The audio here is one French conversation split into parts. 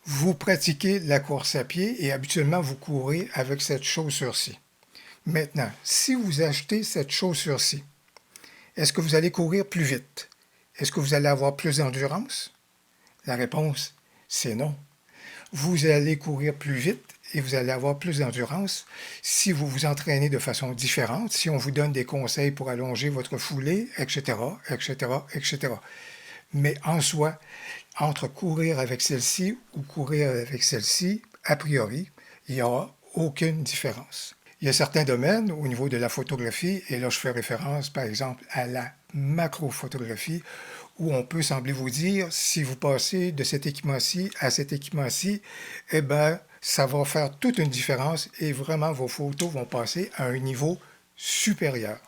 Vous pratiquez la course à pied et habituellement vous courez avec cette chaussure-ci. Maintenant, si vous achetez cette chaussure-ci, est-ce que vous allez courir plus vite? Est-ce que vous allez avoir plus d'endurance? La réponse, c'est non. Vous allez courir plus vite et vous allez avoir plus d'endurance si vous vous entraînez de façon différente, si on vous donne des conseils pour allonger votre foulée, etc., etc., etc. Mais en soi, entre courir avec celle-ci ou courir avec celle-ci, a priori, il n'y aura aucune différence. Il y a certains domaines au niveau de la photographie, et là je fais référence par exemple à la macrophotographie, où on peut sembler vous dire, si vous passez de cet équipement-ci à cet équipement-ci, eh bien, ça va faire toute une différence et vraiment vos photos vont passer à un niveau supérieur.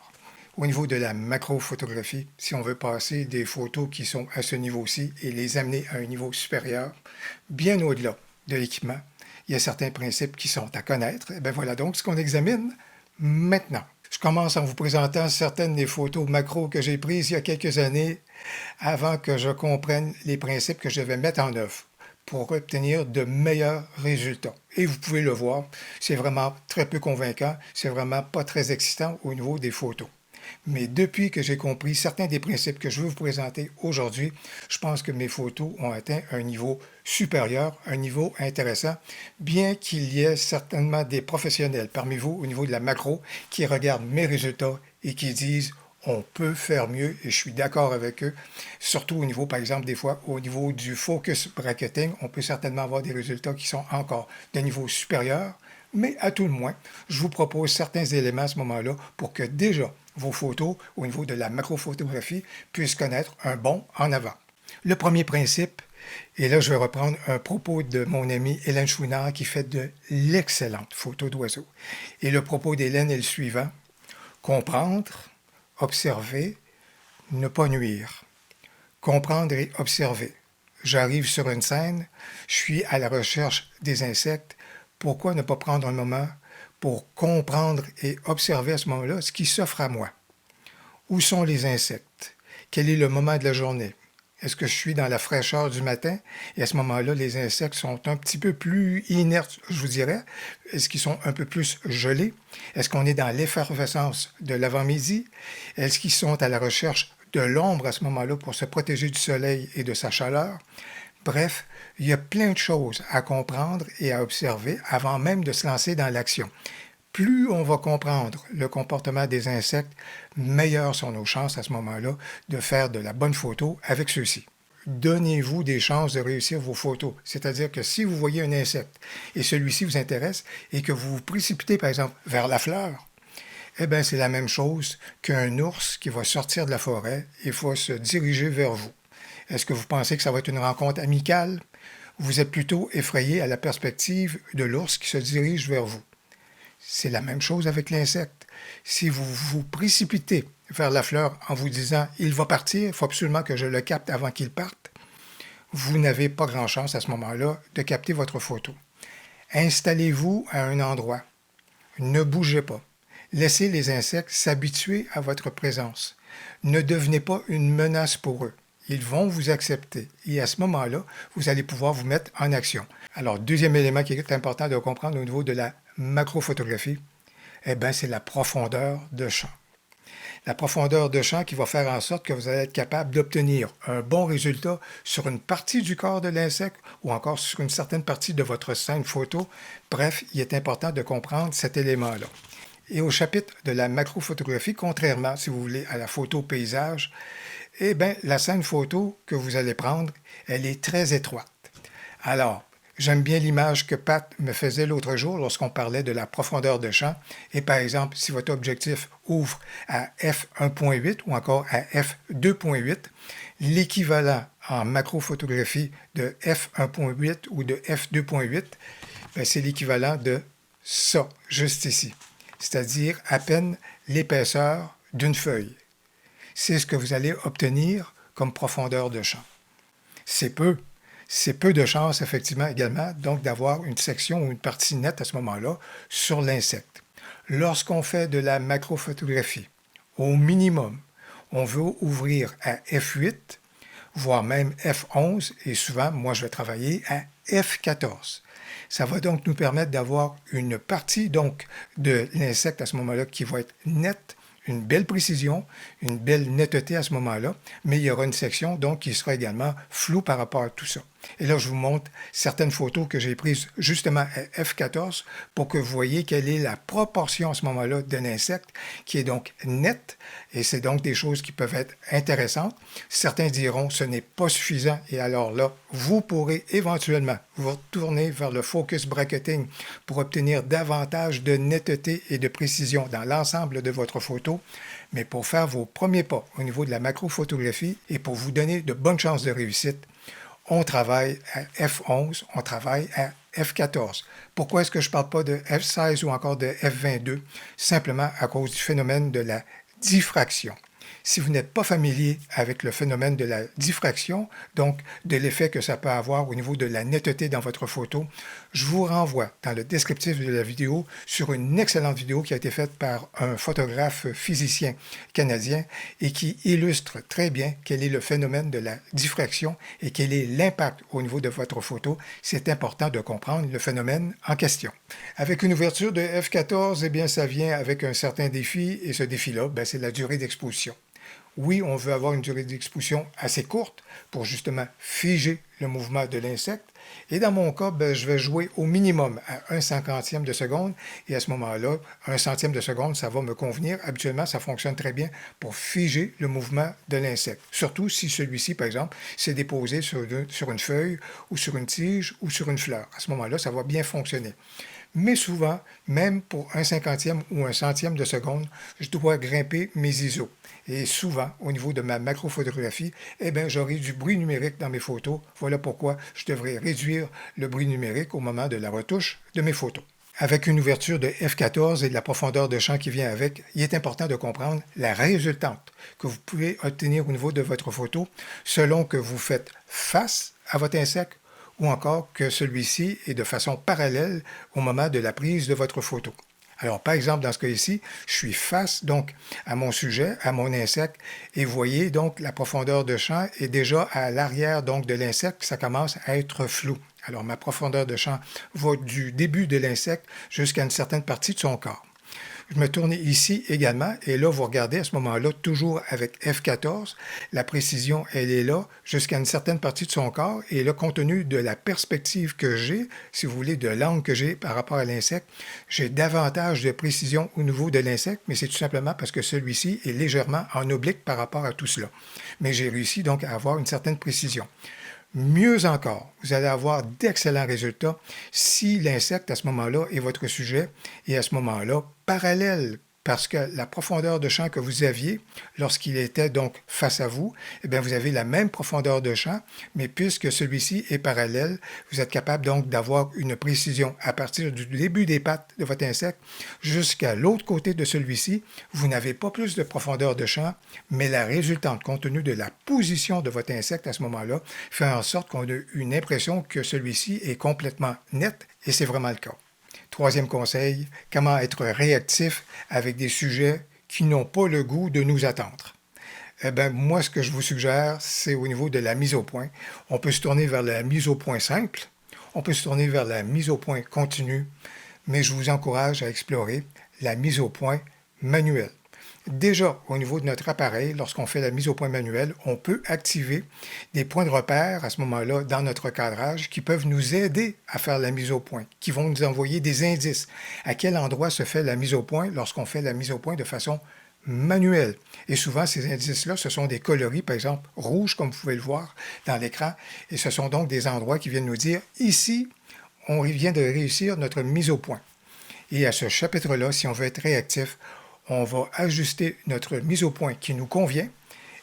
Au niveau de la macrophotographie, si on veut passer des photos qui sont à ce niveau-ci et les amener à un niveau supérieur, bien au-delà de l'équipement, il y a certains principes qui sont à connaître. Et bien voilà donc ce qu'on examine maintenant. Je commence en vous présentant certaines des photos macro que j'ai prises il y a quelques années avant que je comprenne les principes que je devais mettre en œuvre pour obtenir de meilleurs résultats. Et vous pouvez le voir, c'est vraiment très peu convaincant, c'est vraiment pas très excitant au niveau des photos. Mais depuis que j'ai compris certains des principes que je veux vous présenter aujourd'hui, je pense que mes photos ont atteint un niveau supérieur, un niveau intéressant, bien qu'il y ait certainement des professionnels parmi vous au niveau de la macro qui regardent mes résultats et qui disent on peut faire mieux et je suis d'accord avec eux, surtout au niveau, par exemple, des fois, au niveau du focus bracketing, on peut certainement avoir des résultats qui sont encore de niveau supérieur, mais à tout le moins, je vous propose certains éléments à ce moment-là pour que déjà vos photos au niveau de la macrophotographie puissent connaître un bond en avant. Le premier principe, et là je vais reprendre un propos de mon amie Hélène Chouinard qui fait de l'excellentes photos d'oiseaux. Et le propos d'Hélène est le suivant: comprendre, observer, ne pas nuire. Comprendre et observer. J'arrive sur une scène, je suis à la recherche des insectes. Pourquoi ne pas prendre un moment pour comprendre et observer à ce moment-là ce qui s'offre à moi? Où sont les insectes? Quel est le moment de la journée? Est-ce que je suis dans la fraîcheur du matin? Et à ce moment-là, les insectes sont un petit peu plus inertes, je vous dirais. Est-ce qu'ils sont un peu plus gelés? Est-ce qu'on est dans l'effervescence de l'avant-midi? Est-ce qu'ils sont à la recherche de l'ombre à ce moment-là pour se protéger du soleil et de sa chaleur? Bref, il y a plein de choses à comprendre et à observer avant même de se lancer dans l'action. Plus on va comprendre le comportement des insectes, meilleures sont nos chances à ce moment-là de faire de la bonne photo avec ceux-ci. Donnez-vous des chances de réussir vos photos. C'est-à-dire que si vous voyez un insecte et celui-ci vous intéresse et que vous vous précipitez par exemple vers la fleur, eh bien c'est la même chose qu'un ours qui va sortir de la forêt et va se diriger vers vous. Est-ce que vous pensez que ça va être une rencontre amicale? Vous êtes plutôt effrayé à la perspective de l'ours qui se dirige vers vous. C'est la même chose avec l'insecte. Si vous vous précipitez vers la fleur en vous disant « il va partir, il faut absolument que je le capte avant qu'il parte », vous n'avez pas grand chance à ce moment-là de capter votre photo. Installez-vous à un endroit. Ne bougez pas. Laissez les insectes s'habituer à votre présence. Ne devenez pas une menace pour eux. Ils vont vous accepter et à ce moment-là, vous allez pouvoir vous mettre en action. Alors, deuxième élément qui est important de comprendre au niveau de la macrophotographie, eh bien, c'est la profondeur de champ. La profondeur de champ qui va faire en sorte que vous allez être capable d'obtenir un bon résultat sur une partie du corps de l'insecte ou encore sur une certaine partie de votre scène photo. Bref, il est important de comprendre cet élément-là. Et au chapitre de la macrophotographie, contrairement, si vous voulez, à la photo paysage, eh bien, la scène photo que vous allez prendre, elle est très étroite. Alors, j'aime bien l'image que Pat me faisait l'autre jour lorsqu'on parlait de la profondeur de champ. Et par exemple, si votre objectif ouvre à f1.8 ou encore à f2.8, l'équivalent en macrophotographie de f1.8 ou de f2.8, c'est l'équivalent de ça, juste ici. C'est-à-dire à peine l'épaisseur d'une feuille. C'est ce que vous allez obtenir comme profondeur de champ. C'est peu. C'est peu de chance, effectivement, également, donc d'avoir une section ou une partie nette à ce moment-là sur l'insecte. Lorsqu'on fait de la macrophotographie, au minimum, on veut ouvrir à f8, voire même F11, et souvent, moi, je vais travailler à F14. Ça va donc nous permettre d'avoir une partie donc de l'insecte à ce moment-là qui va être nette, une belle précision, une belle netteté à ce moment-là, mais il y aura une section donc qui sera également floue par rapport à tout ça. Et là, je vous montre certaines photos que j'ai prises justement à F14 pour que vous voyez quelle est la proportion à ce moment-là de l'insecte qui est donc nette, et c'est donc des choses qui peuvent être intéressantes. Certains diront ce n'est pas suffisant, et alors là, vous pourrez éventuellement vous retourner vers le focus bracketing pour obtenir davantage de netteté et de précision dans l'ensemble de votre photo. Mais pour faire vos premiers pas au niveau de la macrophotographie et pour vous donner de bonnes chances de réussite, on travaille à F11, on travaille à F14. Pourquoi est-ce que je ne parle pas de F16 ou encore de F22? Simplement à cause du phénomène de la diffraction. Si vous n'êtes pas familier avec le phénomène de la diffraction, donc de l'effet que ça peut avoir au niveau de la netteté dans votre photo, je vous renvoie dans le descriptif de la vidéo sur une excellente vidéo qui a été faite par un photographe physicien canadien et qui illustre très bien quel est le phénomène de la diffraction et quel est l'impact au niveau de votre photo. C'est important de comprendre le phénomène en question. Avec une ouverture de F14, eh bien, ça vient avec un certain défi et ce défi-là, c'est la durée d'exposition. Oui, on veut avoir une durée d'exposition assez courte pour justement figer le mouvement de l'insecte. Et dans mon cas, je vais jouer au minimum à 1/50e de seconde. Et à ce moment-là, 1/100e de seconde, ça va me convenir. Habituellement, ça fonctionne très bien pour figer le mouvement de l'insecte. Surtout si celui-ci, par exemple, s'est déposé sur une feuille ou sur une tige ou sur une fleur. À ce moment-là, ça va bien fonctionner. Mais souvent, même pour 1/50e ou 1/100e de seconde, je dois grimper mes ISO. Et souvent, au niveau de ma macrophotographie, j'aurai du bruit numérique dans mes photos. Voilà pourquoi je devrais réduire le bruit numérique au moment de la retouche de mes photos. Avec une ouverture de F14 et de la profondeur de champ qui vient avec, il est important de comprendre la résultante que vous pouvez obtenir au niveau de votre photo selon que vous faites face à votre insecte ou encore que celui-ci est de façon parallèle au moment de la prise de votre photo. Alors, par exemple, dans ce cas ici, je suis face donc à mon sujet, à mon insecte, et vous voyez donc la profondeur de champ est déjà à l'arrière donc de l'insecte, ça commence à être flou. Alors, ma profondeur de champ va du début de l'insecte jusqu'à une certaine partie de son corps. Je me tourne ici également, et là, vous regardez à ce moment-là, toujours avec F14, la précision, elle est là jusqu'à une certaine partie de son corps, et là, compte tenu de la perspective que j'ai, si vous voulez, de l'angle que j'ai par rapport à l'insecte, j'ai davantage de précision au niveau de l'insecte, mais c'est tout simplement parce que celui-ci est légèrement en oblique par rapport à tout cela. Mais j'ai réussi donc à avoir une certaine précision. Mieux encore, vous allez avoir d'excellents résultats si l'insecte à ce moment-là est votre sujet et à ce moment-là parallèle, parce que la profondeur de champ que vous aviez lorsqu'il était donc face à vous, vous avez la même profondeur de champ, mais puisque celui-ci est parallèle, vous êtes capable donc d'avoir une précision à partir du début des pattes de votre insecte jusqu'à l'autre côté de celui-ci. Vous n'avez pas plus de profondeur de champ, mais la résultante, compte tenu de la position de votre insecte à ce moment-là, fait en sorte qu'on a une impression que celui-ci est complètement net, et c'est vraiment le cas. Troisième conseil, comment être réactif avec des sujets qui n'ont pas le goût de nous attendre. Moi, ce que je vous suggère, c'est au niveau de la mise au point. On peut se tourner vers la mise au point simple, on peut se tourner vers la mise au point continue, mais je vous encourage à explorer la mise au point manuelle. Déjà, au niveau de notre appareil, lorsqu'on fait la mise au point manuelle, on peut activer des points de repère à ce moment-là dans notre cadrage qui peuvent nous aider à faire la mise au point, qui vont nous envoyer des indices. À quel endroit se fait la mise au point lorsqu'on fait la mise au point de façon manuelle. Et souvent, ces indices-là, ce sont des coloris, par exemple, rouges, comme vous pouvez le voir dans l'écran. Et ce sont donc des endroits qui viennent nous dire, ici, on vient de réussir notre mise au point. Et à ce chapitre-là, si on veut être réactif, on va ajuster notre mise au point qui nous convient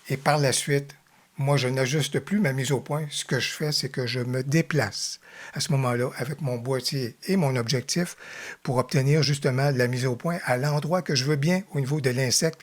et par la suite, moi, je n'ajuste plus ma mise au point. Ce que je fais, c'est que je me déplace à ce moment-là avec mon boîtier et mon objectif pour obtenir justement la mise au point à l'endroit que je veux bien au niveau de l'insecte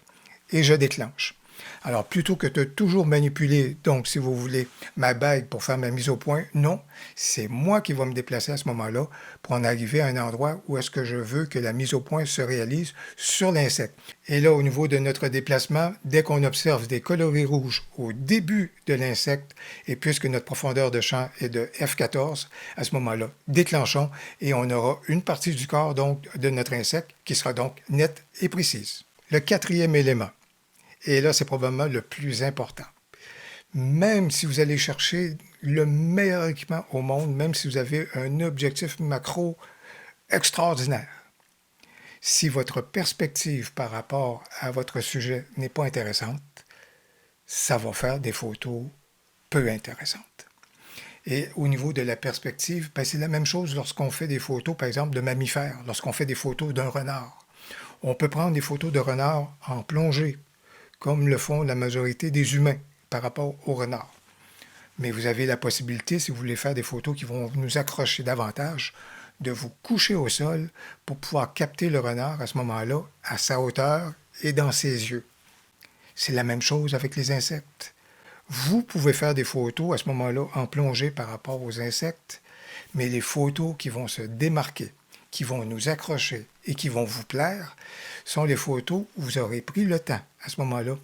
et je déclenche. Alors, plutôt que de toujours manipuler, donc, si vous voulez, ma bague pour faire ma mise au point, non, c'est moi qui vais me déplacer à ce moment-là pour en arriver à un endroit où est-ce que je veux que la mise au point se réalise sur l'insecte. Et là, au niveau de notre déplacement, dès qu'on observe des coloris rouges au début de l'insecte, et puisque notre profondeur de champ est de F14, à ce moment-là, déclenchons et on aura une partie du corps donc de notre insecte qui sera donc nette et précise. Le quatrième élément, et là c'est probablement le plus important, même si vous allez chercher le meilleur équipement au monde, même si vous avez un objectif macro extraordinaire, si votre perspective par rapport à votre sujet n'est pas intéressante, ça va faire des photos peu intéressantes. Et au niveau de la perspective, ben c'est la même chose lorsqu'on fait des photos, par exemple, de mammifères, lorsqu'on fait des photos d'un renard. On peut prendre des photos de renard en plongée, comme le font la majorité des humains par rapport au renard. Mais vous avez la possibilité, si vous voulez faire des photos qui vont nous accrocher davantage, de vous coucher au sol pour pouvoir capter le renard à ce moment-là, à sa hauteur et dans ses yeux. C'est la même chose avec les insectes. Vous pouvez faire des photos à ce moment-là en plongée par rapport aux insectes, mais les photos qui vont se démarquer, qui vont nous accrocher et qui vont vous plaire, sont les photos où vous aurez pris le temps à ce moment-là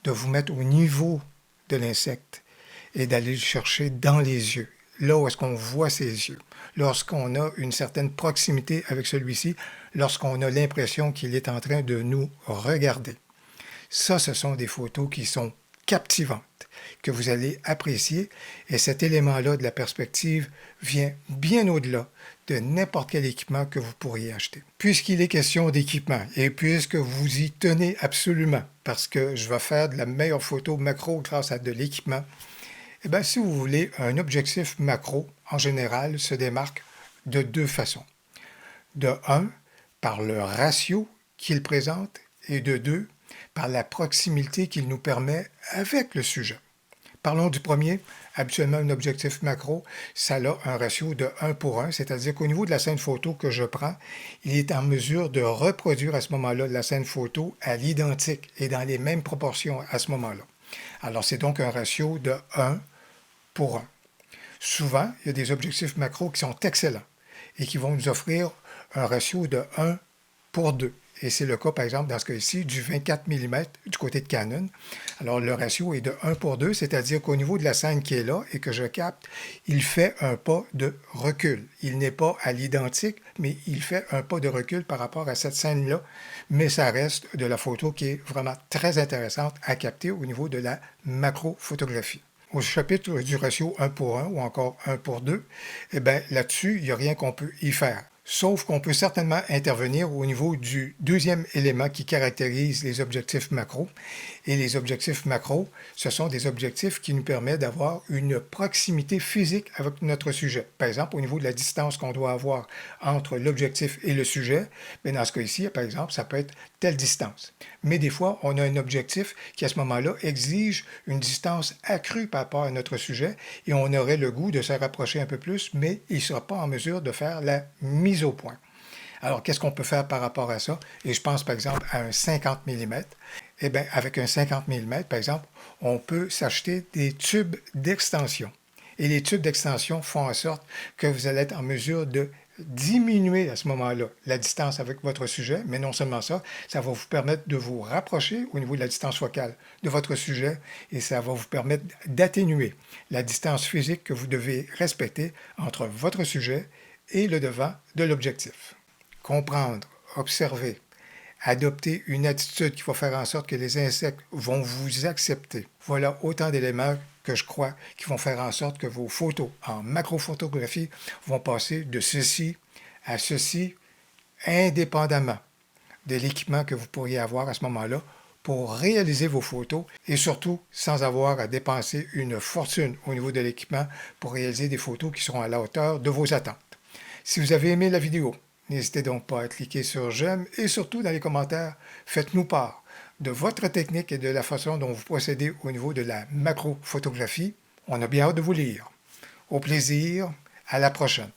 de vous mettre au niveau de l'insecte et d'aller le chercher dans les yeux, là où est-ce qu'on voit ses yeux, lorsqu'on a une certaine proximité avec celui-ci, lorsqu'on a l'impression qu'il est en train de nous regarder. Ça, ce sont des photos qui sont captivantes, que vous allez apprécier, et cet élément-là de la perspective vient bien au-delà de n'importe quel équipement que vous pourriez acheter. Puisqu'il est question d'équipement, et puisque vous y tenez absolument, parce que je vais faire de la meilleure photo macro grâce à de l'équipement, eh bien, si vous voulez, un objectif macro, en général, se démarque de deux façons. De un, par le ratio qu'il présente, et de deux, par la proximité qu'il nous permet avec le sujet. Parlons du premier. Habituellement, un objectif macro, ça a un ratio de 1 pour 1, c'est-à-dire qu'au niveau de la scène photo que je prends, il est en mesure de reproduire à ce moment-là la scène photo à l'identique et dans les mêmes proportions à ce moment-là. Alors, c'est donc un ratio de 1 pour 1. Souvent, il y a des objectifs macro qui sont excellents et qui vont nous offrir un ratio de 1 pour 2. Et c'est le cas, par exemple, dans ce cas-ci, du 24 mm du côté de Canon. Alors, le ratio est de 1 pour 2, c'est-à-dire qu'au niveau de la scène qui est là et que je capte, il fait un pas de recul. Il n'est pas à l'identique, mais il fait un pas de recul par rapport à cette scène-là. Mais ça reste de la photo qui est vraiment très intéressante à capter au niveau de la macrophotographie. Au chapitre du ratio 1 pour 1 ou encore 1 pour 2, eh bien, là-dessus, il n'y a rien qu'on peut y faire. Sauf qu'on peut certainement intervenir au niveau du deuxième élément qui caractérise les objectifs macro. Et les objectifs macro, ce sont des objectifs qui nous permettent d'avoir une proximité physique avec notre sujet. Par exemple, au niveau de la distance qu'on doit avoir entre l'objectif et le sujet, bien dans ce cas-ci, par exemple, ça peut être telle distance. Mais des fois, on a un objectif qui, à ce moment-là, exige une distance accrue par rapport à notre sujet et on aurait le goût de se rapprocher un peu plus, mais il ne sera pas en mesure de faire la mise au point. Alors, qu'est-ce qu'on peut faire par rapport à ça? Et je pense, par exemple, à un 50 mm. Eh bien, avec un 50 mm, par exemple, on peut s'acheter des tubes d'extension. Et les tubes d'extension font en sorte que vous allez être en mesure de diminuer à ce moment-là la distance avec votre sujet, mais non seulement ça, ça va vous permettre de vous rapprocher au niveau de la distance focale de votre sujet et ça va vous permettre d'atténuer la distance physique que vous devez respecter entre votre sujet et le devant de l'objectif. Comprendre, observer, adopter une attitude qui va faire en sorte que les insectes vont vous accepter. Voilà autant d'éléments que je crois qui vont faire en sorte que vos photos en macrophotographie vont passer de ceci à ceci indépendamment de l'équipement que vous pourriez avoir à ce moment-là pour réaliser vos photos et surtout sans avoir à dépenser une fortune au niveau de l'équipement pour réaliser des photos qui seront à la hauteur de vos attentes. Si vous avez aimé la vidéo, n'hésitez donc pas à cliquer sur j'aime et surtout dans les commentaires, faites-nous part de votre technique et de la façon dont vous procédez au niveau de la macrophotographie. On a bien hâte de vous lire. Au plaisir, à la prochaine.